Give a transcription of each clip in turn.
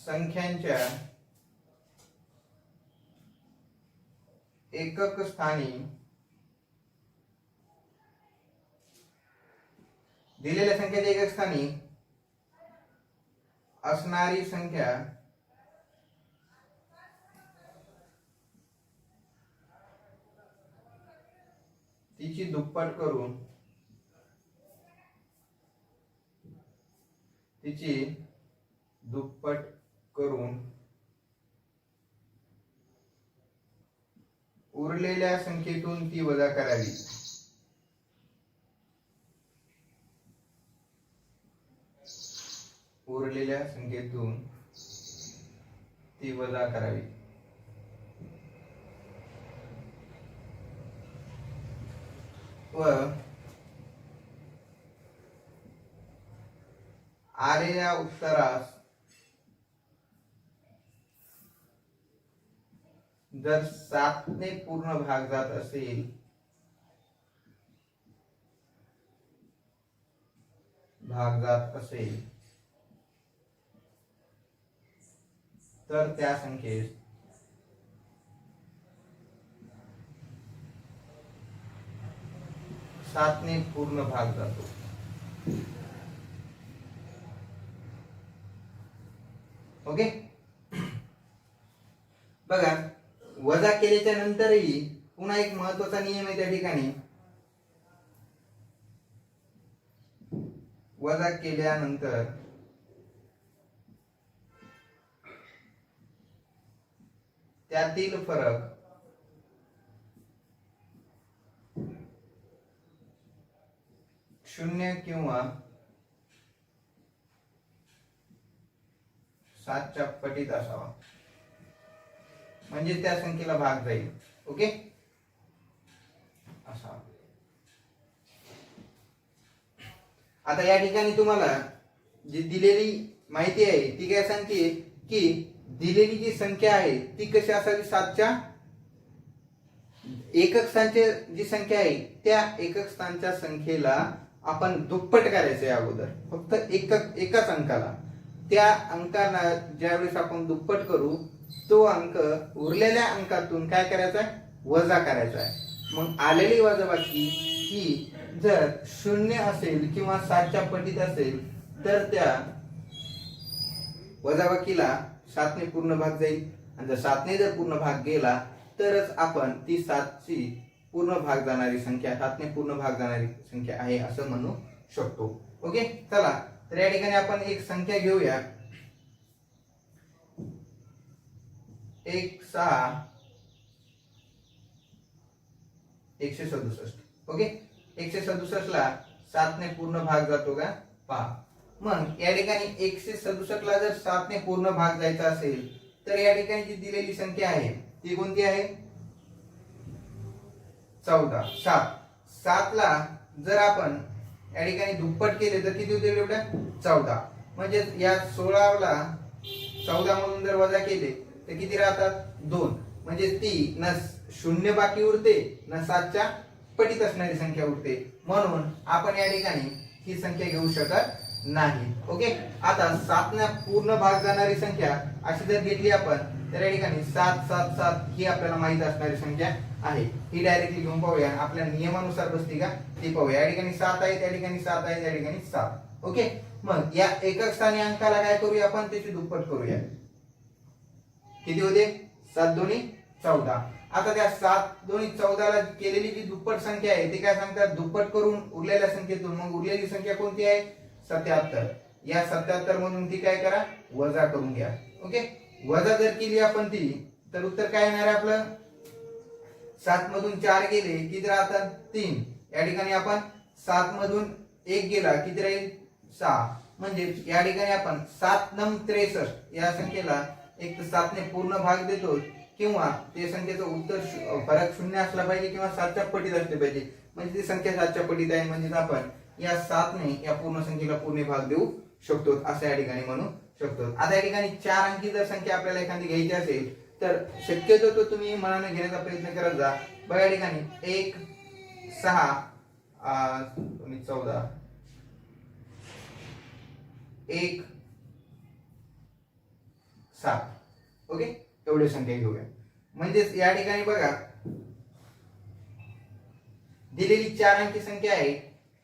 संख्यांच्या एकक स्थानी दिलेल्या संख्येच्या एकक स्थानी असणारी संख्या तिची दुप्पट करून उरलेल्या संख्येतून ती वजा करावी. उरलेल्या संख्येतून ती वजा करावी. व आलेल्या उत्तरास जर 7 ने पूर्ण भाग जात असेल तर त्या संख्येस सात ने पूर्ण भाग जातो. ओके. बघा, वजा केल्याच्या नंतरही पुन्हा एक महत्वाचा नियम आहे त्या ठिकाणी. वजा केल्यानंतर त्यातील फरक शून्य किंवा 7च्या पटीत असावा, म्हणजे त्या संख्येला भाग जाईल. ओके. असा. आता या ठिकाणी तुम्हाला जी दिलेली माहिती आहे ती काय सांगते की दिलेली जी संख्या आहे ती कशी असावी. 7च्या एकक स्थानची जी संख्या आहे त्या एकक स्थानच्या संख्येला आपण दुप्पट करायचं आहे अगोदर, फक्त एकाच अंकाला. त्या अंकाला ज्यावेळेस आपण दुप्पट करू तो अंक उरलेल्या अंकातून काय करायचा आहे, वजा करायचा आहे. मग आलेली वजाबाकी ही जर 0 असेल किंवा 7च्या पटीत असेल तर त्या वजाबाकीला 7 ने पूर्ण भाग जाईल. आणि जर 7 ने जर पूर्ण भाग गेला तरच आपण ती 7ची पूर्ण भाग जाणारी संख्या, 7 ने पूर्ण भाग जाणारी संख्या आहे असं म्हणू शकतो. ओके. चला, तर या ठिकाणी आपण एक संख्या घेऊया. 167. ओके. 167 ला 7 ने पूर्ण भाग जातो का पहा. मग या ठिकाणी 167 ला जर 7 ने पूर्ण भाग जायचा असेल तर या ठिकाणी जी दिलेली संख्या आहे ती कोणती आहे, 14. 7 ला जर आपण या ठिकाणी दुप्पट केले तर किती होते एवढ्या, 14. म्हणजे या 16 ला 14 मधून जर वजा केले तर किती राहतात, 2. म्हणजे ती न 0 बाकी उरते न 7च्या पटीत असणारी संख्या उरते. म्हणून आपण या ठिकाणी ही संख्या घेऊ शकत नाही. ओके. आता 7 ने पूर्ण भाग जाणारी संख्या अशी जर घेतली आपण तर या ठिकाणी 7 7 7 ही आपल्याला माहित असणारी संख्या आहे. ही डायरेक्टली घेऊन पाहूया, आपल्या नियमानुसार बसती का ती पाहूया. या ठिकाणी 7 आहे, त्या ठिकाणी 7 आहे, त्या ठिकाणी 7. ओके. मग या एकक स्थानी अंकाला काय करूया आपण, त्याची दुप्पट करूया. किती होते, 7 दोन्ही 14. आता त्या 7 दोन्ही 14 ला केलेली जी दुप्पट संख्या आहे ती काय सांगतात, दुप्पट करून उरलेल्या संख्येतून. मग उरलेली संख्या कोणती आहे, 77. या 77 मधून ती काय करा, वजा करून घ्या. ओके. वजा जर केली आपण ती तर उत्तर काय येणार आहे आपलं, 7 मधून 4 गेले किती राहतात, 3. या ठिकाणी आपण 7 मधून 1 गेला किती राहील, 6. म्हणजे या ठिकाणी आपण 7 9 63 या संख्येला एक तर 7 ने पूर्ण भाग देतो किंवा ते संख्येचं उत्तर फरक 0 असला पाहिजे किंवा 7च्या पटीत असले पाहिजे. म्हणजे ती संख्या 7च्या पटीत आहे, म्हणजे आपण या 7 ने या पूर्ण संख्येला पूर्ण भाग देऊ शकतो असं या ठिकाणी म्हणू शकतो. आता या ठिकाणी 4 अंकी जर संख्या आपल्याला एखादी घ्यायची असेल तर शक्यतो तो तुम्ही मनाने घेण्याचा प्रयत्न करत जा. बघा या ठिकाणी 1 6 14 1 7. ओके, एवढी संख्या घेऊया. म्हणजेच या ठिकाणी बघा दिलेली 4 अंकी संख्या आहे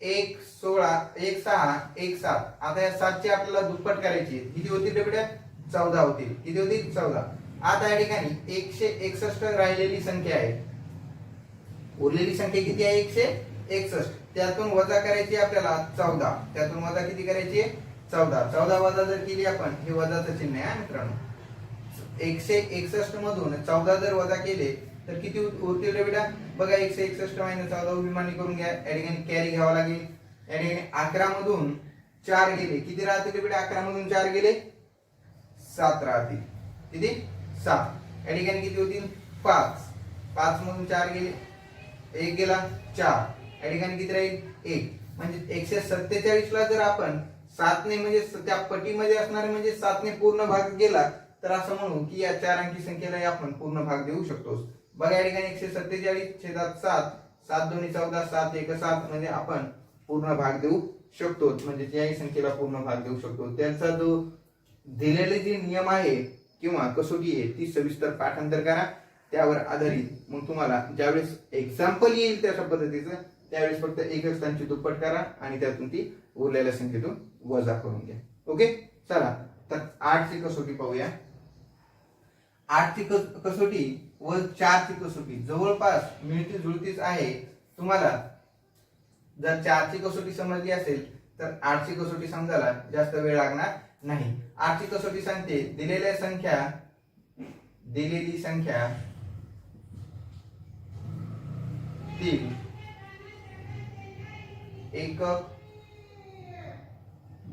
1 16 1 6 1 7. आता या 7 ची आपल्याला दुप्पट करायची आहे. किती होतील रे बेटा? 14 होतील. किती होतील? 14. आता या ठिकाणी 161 राहिलेली संख्या आहे. उरलेली संख्या किती आहे? 161. त्यातून वजा करायची आपल्याला 14. त्यातून वजा किती करायची? 14. 14 वजा जर केली आपण, हे वजाचं चिन्ह आहे मित्रांनो. 161 मधून 14 जर वजा केले तर किती उरतील रे बेटा? बघा 161 - 14 उभी करून घ्या. या ठिकाणी कॅरी घ्यावा लागेल. या ठिकाणी 11 मधून 4 गेले. किती राहतील रे बेटा? 11 मधून 4 गेले 7 राहतील. किती? 7. या ठिकाणी किती होतील? 5. 5 मधून 4 गेले, 1 गेला 4. या ठिकाणी किती राहील? 1. म्हणजे 147 ला जर आपण 7 ने म्हणजे त्या पटीमध्ये असणारे म्हणजे 7 ने पूर्ण भाग गेला तर असं म्हणू की या 4 अंकी संख्येला आपण पूर्ण भाग देऊ शकतो. बघा या ठिकाणी 147/7. 7 2 14, 7 1 7 म्हणजे आपण पूर्ण भाग देऊ शकतो. म्हणजे याही संख्येला पूर्ण भाग देऊ शकतो. त्यांचा जो दिलेले जे नियम आहे किंवा कसोटी आहे ती सविस्तर पाठांतर करा. त्यावर आधारित मग तुम्हाला ज्यावेळेस एक्झाम्पल येईल त्या पद्धतीचं त्यावेळेस फक्त एकक स्थानची दुप्पट करा आणि त्यातून ती उरलेल्या संख्येतून वजा करून घ्या. ओके, चला तर 8 ची कसोटी पाहूया. 8 ची कसोटी व 4 ची कसोटी जवळपास मिळती जुळतीच आहे. तुम्हाला जर 4 ची कसोटी समजली असेल तर 8 ची कसोटी समजायला जास्त वेळ लागणार नाही. 8 ची कसोटी सांगते दिलेली संख्या 3 एकक,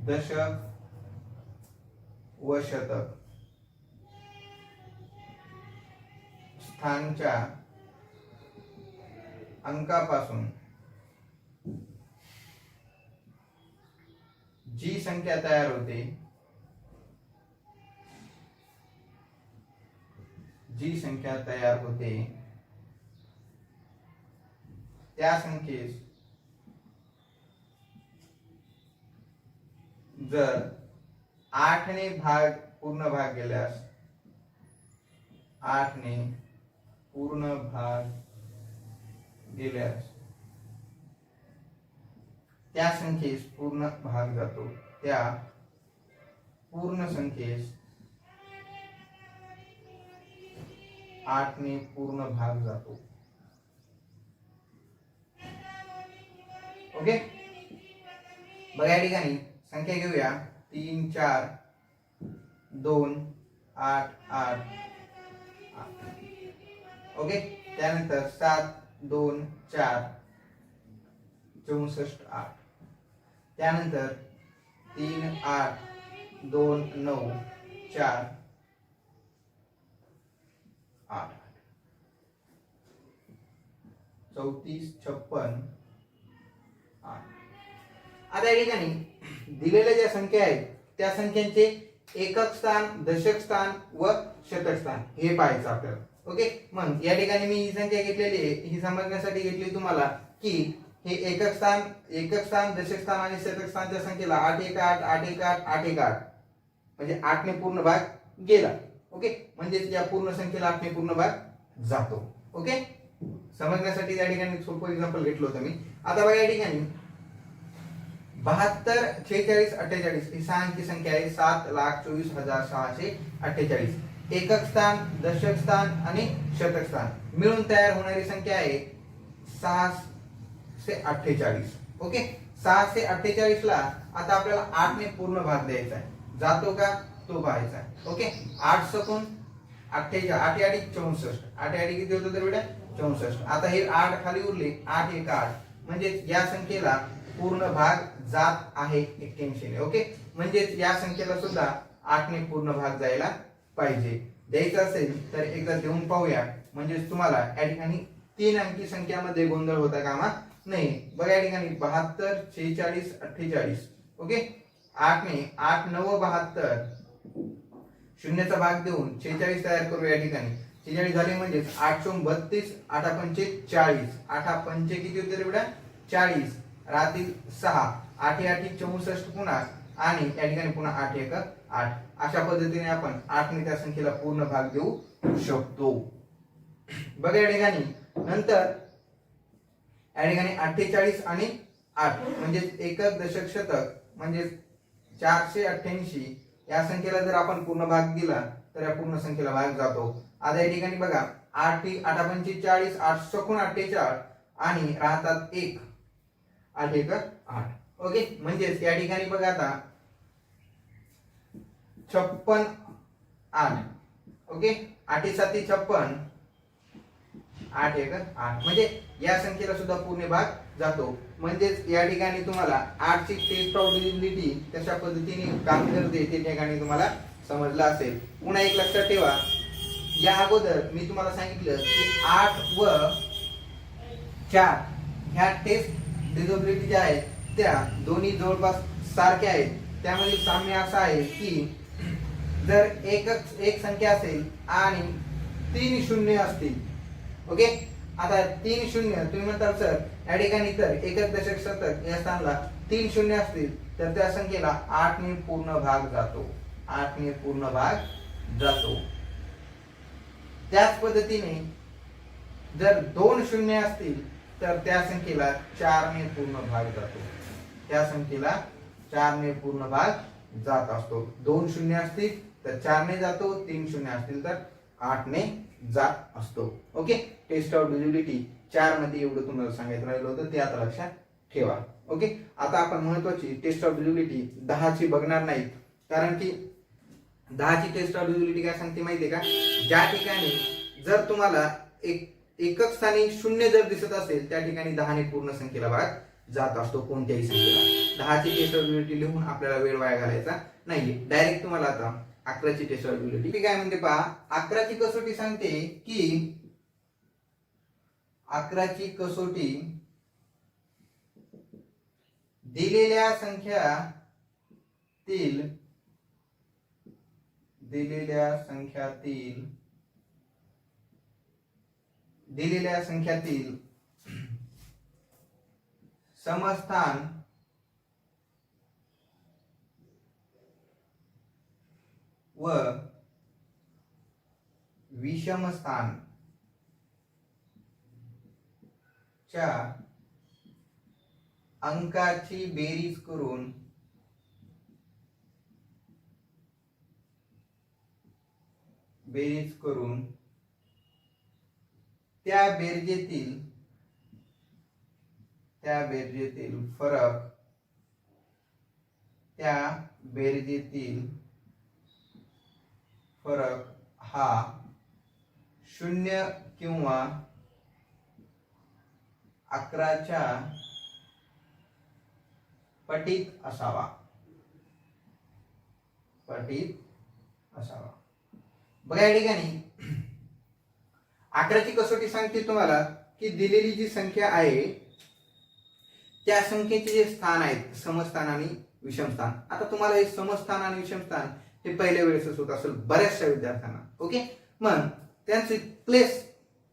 दशक व शतक स्थानच्या अंकापासून जी संख्या तयार होते त्या संख्येस जर 8 ने पूर्ण भाग गेल्यास 8 ने पूर्ण भाग गेल्यास त्या संख्येस पूर्ण भाग जातो. त्या पूर्ण संख्येस 8 ने पूर्ण भाग जातो. ओके, बघा या ठिकाणी संख्या घेऊया 3 4 2 8 8. ओके, त्यानंतर 7 2 4 64 8. त्यानंतर 3 8 2 9 4 8 34 56 8. आता या ठिकाणी दिलेल्या ज्या संख्या आहेत त्या संख्यांचे एकक स्थान, दशक स्थान व शतक स्थान हे पाहायचं आपल्याला. ओके, मग या ठिकाणी मी ही संख्या घेतलेली आहे. ही समजण्यासाठी घेतली तुम्हाला की हे एकक स्थान, दशक स्थान आणि शतक स्थानच्या संख्येला 8 1 8 8 1 8 8 1 8 म्हणजे 8 ने पूर्ण भाग गेला. ओके, म्हणजे या पूर्ण संख्येला 8 ने पूर्ण भाग जातो. ओके, समजण्यासाठी या ठिकाणी सोपं एक्झाम्पल घेतलं होतं मी. आता बघा या ठिकाणी 72 46 48 ही 6 अंकी संख्या आहे. 7,24,648. एकक स्थान, दशक स्थान आणि शतक स्थान मिळून तयार होणारी संख्या आहे 648. ओके, 648 ला आता आपल्याला 8 ने पूर्ण भाग द्यायचा आहे. जातो का तो पाहायचा आहे. ओके, 8 सकून 48 8 8 64. 8 8 किती होतं तर बेटा? 64. आता हे 8 खाली उरले 8 1 8 म्हणजे या संख्येला पूर्ण भाग जात आहे 81 ने. ओके, म्हणजे या संख्येला सुद्धा 8 ने पूर्ण भाग जायला पाहिजे. द्यायचं असेल तर एकदा देऊन पाहूया म्हणजे तुम्हाला या ठिकाणी 3 अंकी संख्यामध्ये गोंधळ होता कामा नाही. बघा या ठिकाणी 72 46 48. ओके, 8 ने 8 9 72 शून्याचा भाग देऊन 46 तयार करू. या ठिकाणी 46 झाले म्हणजे 8 32 8 पंचे 40. 8 पंचे किती होते रे बेटा? 40 राहतील 6. 8 8 64 पुन्हा आणि या ठिकाणी पुन्हा 8 1 8. अशा पद्धतीने आपण 8 ने त्या संख्येला पूर्ण भाग देऊ शकतो. बघा या ठिकाणी नंतर या ठिकाणी 48 आणि 8 म्हणजे एकक दशक शतक म्हणजे 488 या संख्येला जर आपण पूर्ण भाग दिला तर या पूर्ण संख्येला भाग जातो. आता या ठिकाणी बघा 8 8 पंचे 40, 8 सकून 48 आणि राहतात 1, 8 1 8. ओके, म्हणजे या ठिकाणी बघा आता 56 8. ओके, 8 7 56, 8 1 8 म्हणजे या संख्येला सुद्धा पूर्ण भाग जातो. म्हणजेच या ठिकाणी तुम्हाला 8 ची टेस्ट प्रोबॅबिलिटी कशा पद्धतीने काम करते ते ठिकाणी तुम्हाला समजलं असेल. पुन्हा एक लक्षात ठेवा, या अगोदर मी तुम्हाला सांगितलं की 8 व 4 ह्या टेस्ट डिझेबिलिटी ज्या आहेत त्या दोन्ही जवळपास सारख्या आहेत. त्यामध्ये साम्य असं आहे की जर एक संख्या असेल आणि 3 शून्य असतील. ओके, आता 3 शून्य तुम्ही म्हणता सर या ठिकाणी तर एकक दशक शतक या स्थानाला 3 शून्य असतील तर त्या संख्येला 8 ने पूर्ण भाग जातो. 8 ने पूर्ण भाग जातो. त्याच पद्धतीने जर 2 शून्य असतील तर त्या संख्येला 4 ने पूर्ण भाग जातो. त्या संख्येला 4 ने पूर्ण भाग जात असतो. 2 शून्य असतील तर 4 ने जातो, 3 शून्य असतील तर 8 ने जात असतो. ओके, टेस्ट ऑफ डिझिबिलिटी 4 मध्ये एवढं तुम्हाला सांगायचं राहिलं होतं ते आता लक्षात ठेवा. ओके, आता आपण महत्वाची टेस्ट ऑफ डिझिबिलिटी 10 ची बघणार नाहीत, कारण की 10 ची टेस्ट ऑफ डिझिबिलिटी काय सांगते माहितीये का, ज्या ठिकाणी जर तुम्हाला एकक स्थानी शून्य जर दिसत असेल त्या ठिकाणी 10 ने पूर्ण संख्येला भाग जात असतो कोणत्याही संख्येला. 10 ची टेस्ट ऑफ डिझिबिलिटी लिहून आपल्याला वेळ वाया घालायचा नाहीये. डायरेक्ट तुम्हाला आता 11 ची टेस्ट ऑफ डिझिबिलिटी काय म्हणते पहा. 11 ची कसोटी सांगते की 11 ची कसोटी दिलेल्या संख्यातील समस्थान व विषमस्थान च्या अंकाची बेरीज करून त्या बेरजेतील फरक हा 0 किंवा 11 च्या पटीत असावा. बघा या ठिकाणी 11 ची कसोटी सांगते तुम्हाला की दिलेली जी संख्या आहे त्या संख्येचे जे स्थान आहेत समस्थान आणि विषमस्थान. आता तुम्हाला हे समस्थान आणि विषमस्थान हे पहिल्या वेळेसच होत असेल बऱ्याचशा विद्यार्थ्यांना. ओके, मग त्यांचे place,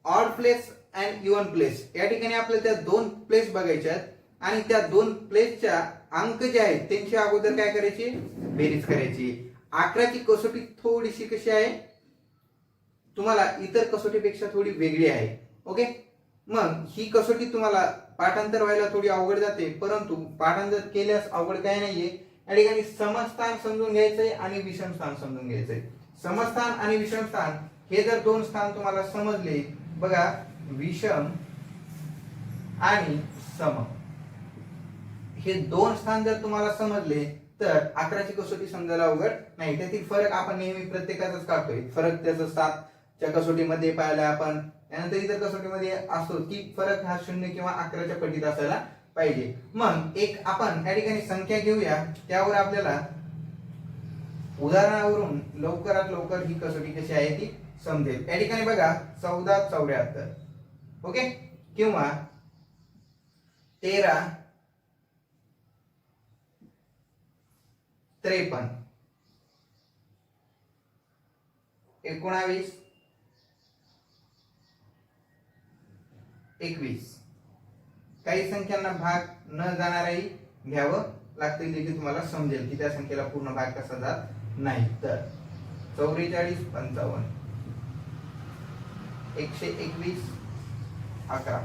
odd place and even place, या ठिकाणी आपल्याला त्या 2 प्लेस बघायच्या आहेत आणि त्या 2 प्लेसच्या अंक जे आहेत त्यांची अगोदर काय करायची, बेरीज करायची. 11 ची कसोटी थोडीशी कशी आहे, तुम्हाला इतर कसोटीपेक्षा थोडी वेगळी आहे. ओके, मग ही कसोटी तुम्हाला पाठांतर व्हायला थोडी अवघड जाते, परंतु पाठांतर केल्यास अवघड काय नाहीये. या ठिकाणी समस्थान समजून घ्यायचंय आणि विषमस्थान समजून घ्यायचंय. समस्थान आणि विषमस्थान हे जर 2 स्थान तुम्हाला समजले, बघा विषम आणि सम हे 2 स्थान जर तुम्हाला समजले तर 11 ची कसोटी समजायला अवघड नाही. त्यातील फरक आपण नेहमी प्रत्येकाचाच काढतोय. फरक त्याचा 7 च्या कसोटीमध्ये पाहिला आपण, त्यानंतर इतर कसोटीमध्ये असतो की फरक हा 0 किंवा 11 च्या पटीत असायला पाहिजे. मग एक आपण या ठिकाणी संख्या घेऊया, त्यावर आपल्याला उदाहरणावरून लवकरात लवकर ही कसोटी कशी आहे ती समजेल. या ठिकाणी बघा 1474, ओके, किंवा 1353, 19 21. काही संख्यांना भाग न जाणारही घ्यावं लागतील देखील तुम्हाला समजेल की त्या संख्येला पूर्ण भाग कसा जात नाही. तर 44, 55, 121, 11.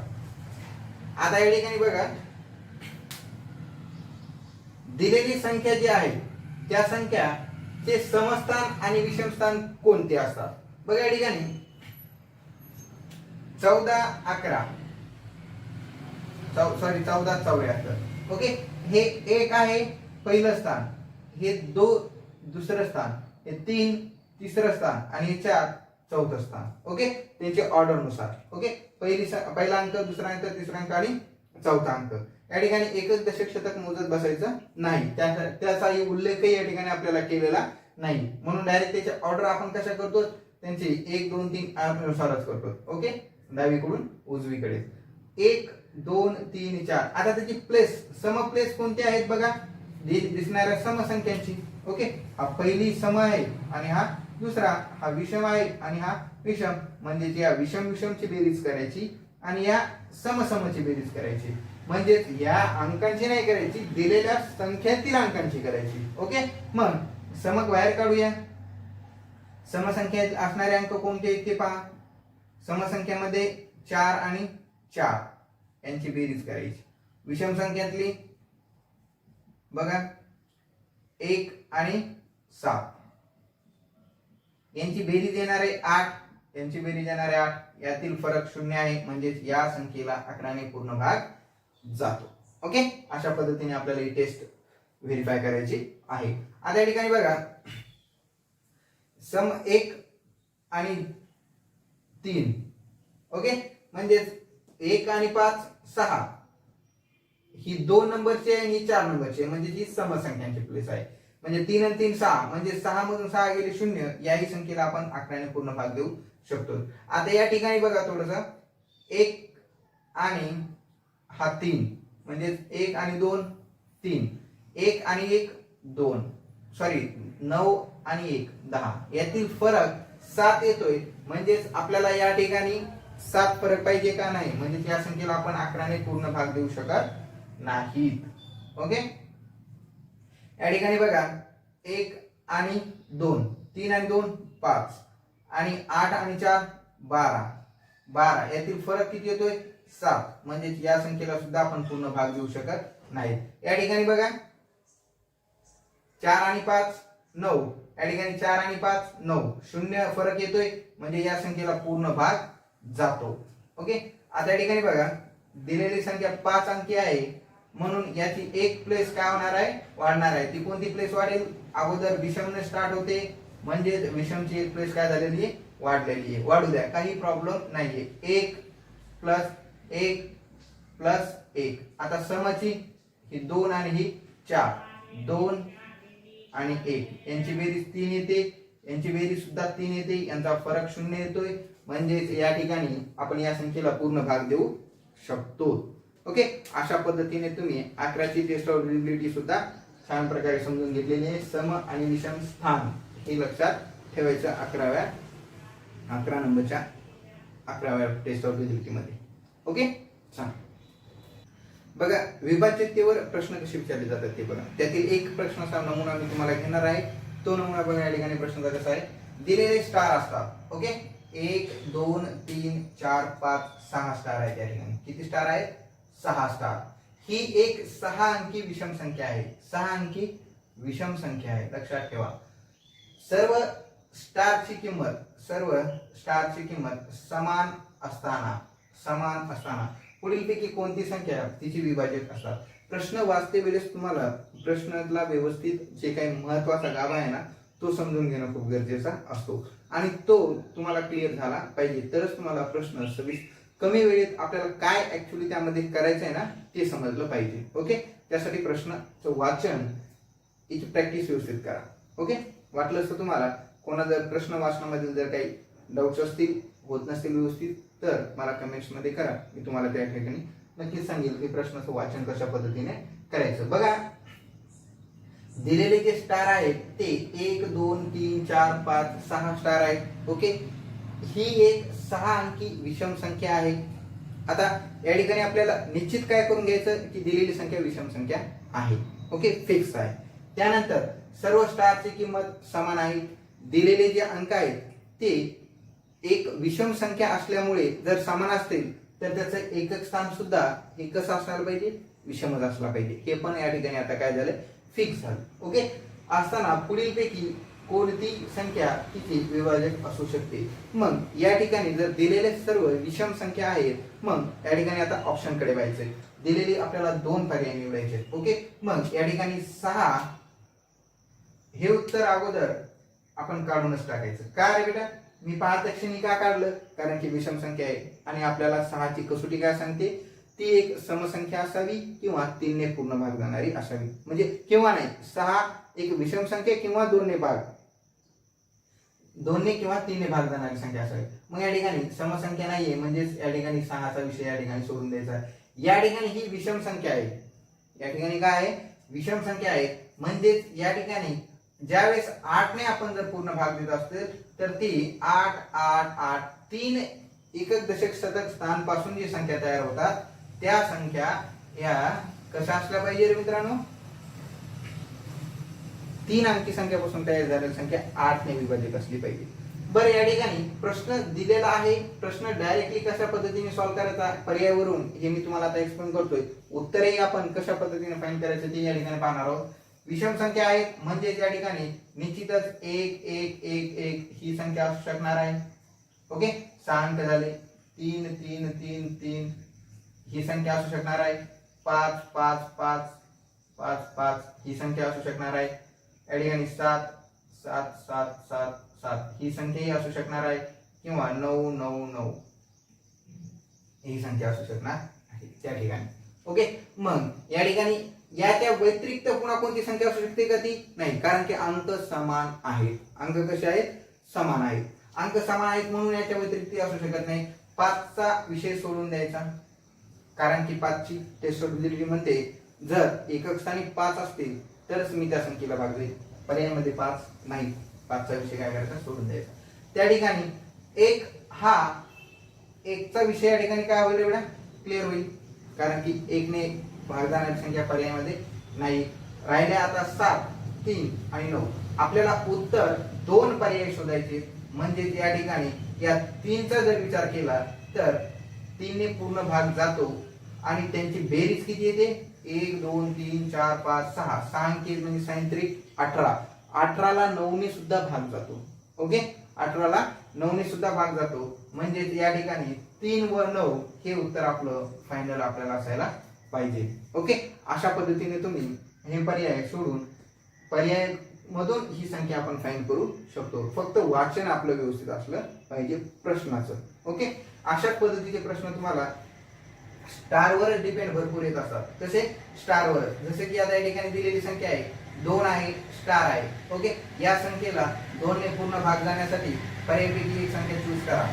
आता या ठिकाणी बघा दिलेली संख्या जी आहे त्या संख्याचे समस्थान आणि विषमस्थान कोणते असतात. बघा या ठिकाणी 14, 11 14, 74. ओके, हे 1 आहे पहिलं स्थान, हे 2 दुसरं स्थान, हे 3 तिसरं स्थान आणि हे 4 चौथं स्थान. ओके, त्यांचे ऑर्डर नुसार. ओके, पहिला अंक, दुसरा अंक, तिसरा अंक आणि चौथा अंक. या ठिकाणी एकच दशक शतक मोजत बसायचं नाही, त्याचाही उल्लेखही या ठिकाणी आपल्याला केलेला नाही. म्हणून डायरेक्ट त्याचे ऑर्डर आपण कशा करतो, त्यांची 1 2 3 नुसारच करतो. ओके, डावीकडून उजवीकडे 1 2 3 4. आता त्याची प्लेस, सम प्लेस कोणते आहेत बघा, दिसणाऱ्या समसंख्यांची. ओके, हा पहिली सम आहे आणि हा दुसरा, हा विषम आहे आणि हा विषम, म्हणजे या विषम विषमची बेरीज करायची आणि या समसमची बेरीज करायची. म्हणजे या अंकांची नाही करायची, दिलेल्या संख्येतील अंकांची करायची. ओके, मग समक बाहेर काढूया. समसंख्येत असणारे अंक कोणते आहेत ते पहा. समसंख्यामध्ये 4 आणि 4 यांची बेरीज करायची. विषम संख्यातली बघा 1 आणि 7 यांची बेरीज येणार आहे 8, यांची बेरीज येणार आहे 8. यातील फरक 0 आहे, म्हणजे या संख्येला 11 ने पूर्ण भाग जातो. ओके, अशा पद्धतीने आपल्याला ही टेस्ट व्हेरीफाय करायची आहे. आता या ठिकाणी बघा सम 1 आणि 3. ओके, म्हणजे 1 आणि 5 6, ही 2 नंबरची आहे आणि 4 नंबरची आहे, म्हणजे ही समसंख्यांची प्लेस आहे. म्हणजे 3 आणि 3 6, म्हणजे 6 मधून 6 गेले 0, याही संख्येला आपण 11 ने पूर्ण भाग देऊ शकतो. आता या ठिकाणी बघा थोडस 1 आणि हा 3, म्हणजे 1 आणि 2 3, 1 आणि 1 2, सॉरी 9 आणि 1 10, यातील फरक 7 येतोय. म्हणजेच आपल्याला या ठिकाणी 7 फरक पाहिजे का नाही, म्हणजे या संख्येला आपण 11 ने पूर्ण भाग देऊ शकत नाहीत. ओके, या ठिकाणी बघा 1 आणि 2, 3 आणि 2 5 आणि 8 आणि 4 12, यातील फरक किती येतोय 7, म्हणजे या संख्येला सुद्धा आपण पूर्ण भाग देऊ शकत नाही. या ठिकाणी बघा 4 आणि 5 9, या ठिकाणी 4 आणि 5 9, 0 फरक येतोय, म्हणजे या संख्येला पूर्ण भाग जातो. ओके, आता या ठिकाणी बघा दिलेली संख्या 5 अंकी आहे, म्हणून याची एक प्लेस काय होणार आहे, वाढणार आहे. ती कोणती प्लेस वाढेल, अगोदर विषमने स्टार्ट होते, म्हणजे विषमची एक प्लेस काय झालेली आहे, वाढलेली आहे. वाढू द्या, काही प्रॉब्लेम नाहीये. 1 प्लस 1 प्लस 1. आता समची ही 2 आणि ही 4, 2 आणि 1 यांची बेरीज 3 येते, यांची बेरीज सुद्धा 3 येते, यांचा फरक 0 येतोय, म्हणजे या ठिकाणी आपण या संख्येला पूर्ण भाग देऊ शकतो. ओके, अशा पद्धतीने तुम्ही 11ची टेस्ट ऑफ डिव्हिजिबिलिटी सुद्धा छान प्रकारे समजून घेतलेली आहे. सम आणि विषम स्थान हे लक्षात ठेवायचं 11 नंबरच्या 11व्या टेस्ट ऑफ डिव्हिजिबिलिटी मध्ये. ओके, छान. बघा विभाज्यतेवर प्रश्न कसे विचारले जातात ते बघा. त्यातील एक प्रश्नाचा नमुना मी तुम्हाला घेणार आहे. तो नमुना बघा, या ठिकाणी प्रश्नाचा कसा आहे, दिलेले स्टार असतात. ओके, 1 2 3 4 5 6 स्टार आहेत. या ठिकाणी किती स्टार आहेत, 6 स्टार. ही एक 6 अंकी विषम संख्या आहे, 6 अंकी विषम संख्या आहे, लक्षात ठेवा. सर्व स्टारची किंमत समान असताना पुढीलपैकी कोणती संख्या तिची विभाजक असतात. प्रश्न वाचते वेळेस तुम्हाला प्रश्नातला व्यवस्थित जे काही महत्वाचा गाभा आहे ना, तो समजून घेणं खूप गरजेचा असतो आणि तो तुम्हाला क्लिअर झाला पाहिजे, तरच तुम्हाला प्रश्न कमी वेळेत आपल्याला काय ऍक्च्युअली त्यामध्ये करायचं आहे ना ते समजलं पाहिजे. ओके, त्यासाठी प्रश्नाचं वाचन याची प्रॅक्टिस व्यवस्थित करा. ओके, वाटलं असतं तुम्हाला कोणा जर प्रश्न वाचनामधील जर काही डाऊट्स असतील, होत नसतील व्यवस्थित, तर मला कमेंट्स मध्ये करा. मी तुम्हाला त्या ठिकाणी नक्कीच सांगेल की प्रश्नाचं वाचन कशा पद्धतीने करायचं. बघा दिलेले जे स्टार आहेत ते 1 2 3 4 5 6 स्टार आहेत. ओके, ही एक 6 अंकी विषम संख्या आहे. आता या ठिकाणी आपल्याला निश्चित काय करून घ्यायचं की दिलेली संख्या विषम संख्या आहे. ओके, फिक्स आहे. त्यानंतर सर्व स्टारची किंमत समान आहे. दिलेले जे अंक आहेत ते एक विषम संख्या असल्यामुळे जर समान असतील तर त्याचं एकक स्थान सुद्धा हे कसं असणार पाहिजे, विषमच असला पाहिजे. हे पण या ठिकाणी आता काय झालं, फिक्स झालं. ओके, असताना पुढीलपैकी कोणती संख्या तिची विभाजक असू शकते. मग या ठिकाणी जर दिलेले सर्व विषम संख्या आहेत, मग या ठिकाणी आता ऑप्शन कडे व्हायचंय. दिलेली आपल्याला 2 पर्याय निवडायचे. ओके, मग या ठिकाणी 6 हे उत्तर अगोदर आपण काढूनच टाकायचं. का रे बेटा, मी पाहत्या क्षणी का काढलं, कारण की विषम संख्या आहे आणि आपल्याला 6 ची कसोटी काय सांगते, ती एक समसंख्या असावी किंवा 3 ने पूर्ण भाग जाणारी असावी. म्हणजे किंवा नाही, 6 एक विषम संख्या किंवा 2 ने किंवा 3 ने भाग जाणारी संख्या असावी. मग या ठिकाणी समसंख्या नाहीये, म्हणजेच या ठिकाणी 6 चा विषय या ठिकाणी सोडून द्यायचा. या ठिकाणी ही विषम संख्या आहे. या ठिकाणी काय आहे, विषम संख्या आहे. म्हणजेच या ठिकाणी ज्यावेळेस 8 ने आपण जर पूर्ण भाग देत असतो तर ती 8 8 8 3 एकक दशक शतक स्थान पासून जी संख्या तयार होतात त्या संख्या या कशा असल्या पाहिजे रे मित्रांनो, 3 अंकी संख्यापासून तयार झालेली संख्या 8 ने विभाजित असली पाहिजे. बरं, या ठिकाणी प्रश्न दिलेला आहे. प्रश्न डायरेक्टली कशा पद्धतीने सॉल्व्ह करायचा पर्यायावरून हे मी तुम्हाला आता एक्सप्लेन करतोय. उत्तरे आपण कशा पद्धतीने फाइंड करायचं ते या ठिकाणी पाहणार आहोत. विषम संख्या आहेत म्हणजे या ठिकाणी निश्चितच 1 1 1 1 ही संख्या असू शकणार आहे. ओके, 6 अंक झाले. 3 3 3 3 ही संख्या असू शकणार आहे. 5 5 5 5 5 ही संख्या असू शकणार आहे. या ठिकाणी 7 7 7 7 7 ही संख्याही असू शकणार आहे किंवा 9 9 9 ही संख्या असू शकणार आहे त्या ठिकाणी. ओके, मग या ठिकाणी याच्या व्यतिरिक्त पुन्हा कोणती संख्या असू शकते का, ती नाही, कारण की अंक समान आहेत. अंक कसे आहेत, समान आहेत. अंक समान आहेत म्हणून याच्या व्यतिरिक्त असू शकत नाही. 5 चा विषय सोडून द्यायचा, कारण की 5 ची टेस्ट ऑफ म्हणते जर एकक स्थानी 5 असतील तरच मी त्या संख्येला भाग देईल. पर्यायामध्ये 5 नाही, 5 चा विषय काय करायचा, सोडून द्यायचा. त्या ठिकाणी 1 हा 1 चा विषय या ठिकाणी काय होईल, एवढा क्लिअर होईल, कारण की 1 ने भाग जाणारी संख्या पर्यायामध्ये नाही. राहिले आता 7 3 आणि 9. आपल्याला उत्तर 2 पर्याय शोधायचे. म्हणजे या ठिकाणी या 3 चा जर विचार केला तर 3 ने पूर्ण भाग जातो आणि त्यांची बेरीज किती येते, 1 2 3 4 5 6 6 अंकी म्हणजे 6 त्रिक 18. 18 ला 9 ने सुद्धा भाग जातो. ओके, 18 ला 9 ने सुद्धा भाग जातो. म्हणजे या ठिकाणी 3 व 9 हे उत्तर आपलं फायनल आपल्याला असायला पाहिजे. ओके, अशा पद्धतीने तुम्ही हे पर्याय सोडून पर्याय मधून ही संख्या आपण फाइंड करू शकतो. फक्त वाचन आपलं व्यवस्थित असलं पाहिजे प्रश्नाचं. ओके, अशा पद्धतीचे प्रश्न तुम्हाला स्टारवर डिपेंड भरपूर येत असतात. तसे स्टारवर, जसे की आता या ठिकाणी दिलेली संख्या आहे 2 आहे, स्टार आहे. ओके, या संख्येला 2 ने पूर्ण भाग जाण्यासाठी पर्यायपैकी एक संख्या चूज करा.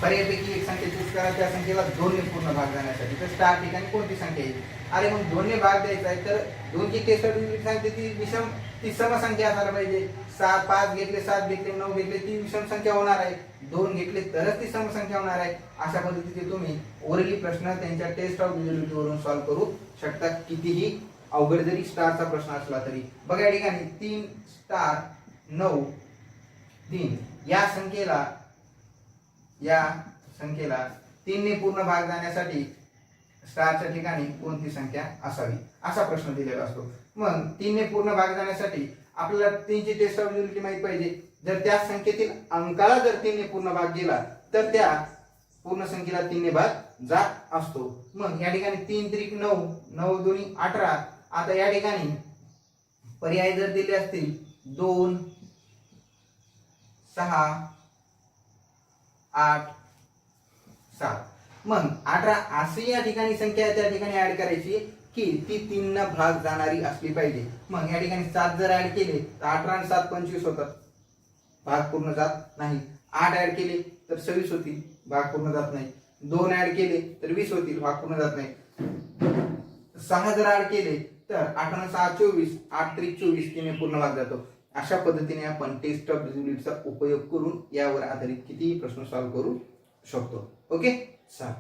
पर्यायपैकी एक संख्या चूज करा, त्या संख्येला 2 ने पूर्ण भाग जाण्यासाठी. तर स्टार ठिकाणी कोणती संख्या येईल, अरे मग 2 ने भाग द्यायचा आहे तर 2 ची टेस्ट सांगते ती समसंख्या असायला पाहिजे. 5 घेतले, 7 घेतले, 9 घेतले, ती विषम संख्या होणार आहे. 2 घेतले तरच ती समसंख्या होणार आहे. अशा पद्धतीने तुम्ही ओरली प्रश्न त्यांच्या टेस्ट ऑफ विजिबिलिटी वरून सॉल्व्ह करू शकता, कितीही अवघड जरी स्टारचा प्रश्न असला तरी. बघा या ठिकाणी 3 स्टार 9 3 या संख्येला 3 ने पूर्ण भाग जाण्यासाठी स्टारच्या ठिकाणी कोणती संख्या असावी असा प्रश्न दिलेला असतो. मग 3 ने पूर्ण भाग जाण्यासाठी आपल्याला 3 ची टेस्ट ऑफ विजिबिलिटी माहित पाहिजे. जर त्या संख्येतील अंकाला जर 3 ने पूर्ण भाग गेला तर त्या पूर्ण संख्येला 3 ने भाग जात असतो. मग या ठिकाणी 3 त्रिक 9 9 दोन्ही 18. आता या ठिकाणी पर्याय जर दिले असतील 2 6 8 7, मग 18 अशी या ठिकाणी संख्या त्या ठिकाणी ऍड करायची की ती 3 ना भाग जाणारी असली पाहिजे. मग या ठिकाणी 7 जर ऍड केले तर 18 आणि 7 25 होतात, भाग पूर्ण जात नाही. 8 ऍड केले तर 26 होतील, भाग पूर्ण जात नाही. 2 ऍड केले तर 20 होतील, भाग पूर्ण जात नाही. 6 जर ऍड केले तर 8 आणि 6 24, 8 त्रिक 24, 3 ने पूर्ण भाग जातो. अशा पद्धतीने आपण टेस्ट ऑफ विजिबिलिटीचा उपयोग करून यावर आधारित कितीही प्रश्न सॉल्व्ह करू शकतो. ओके, चला.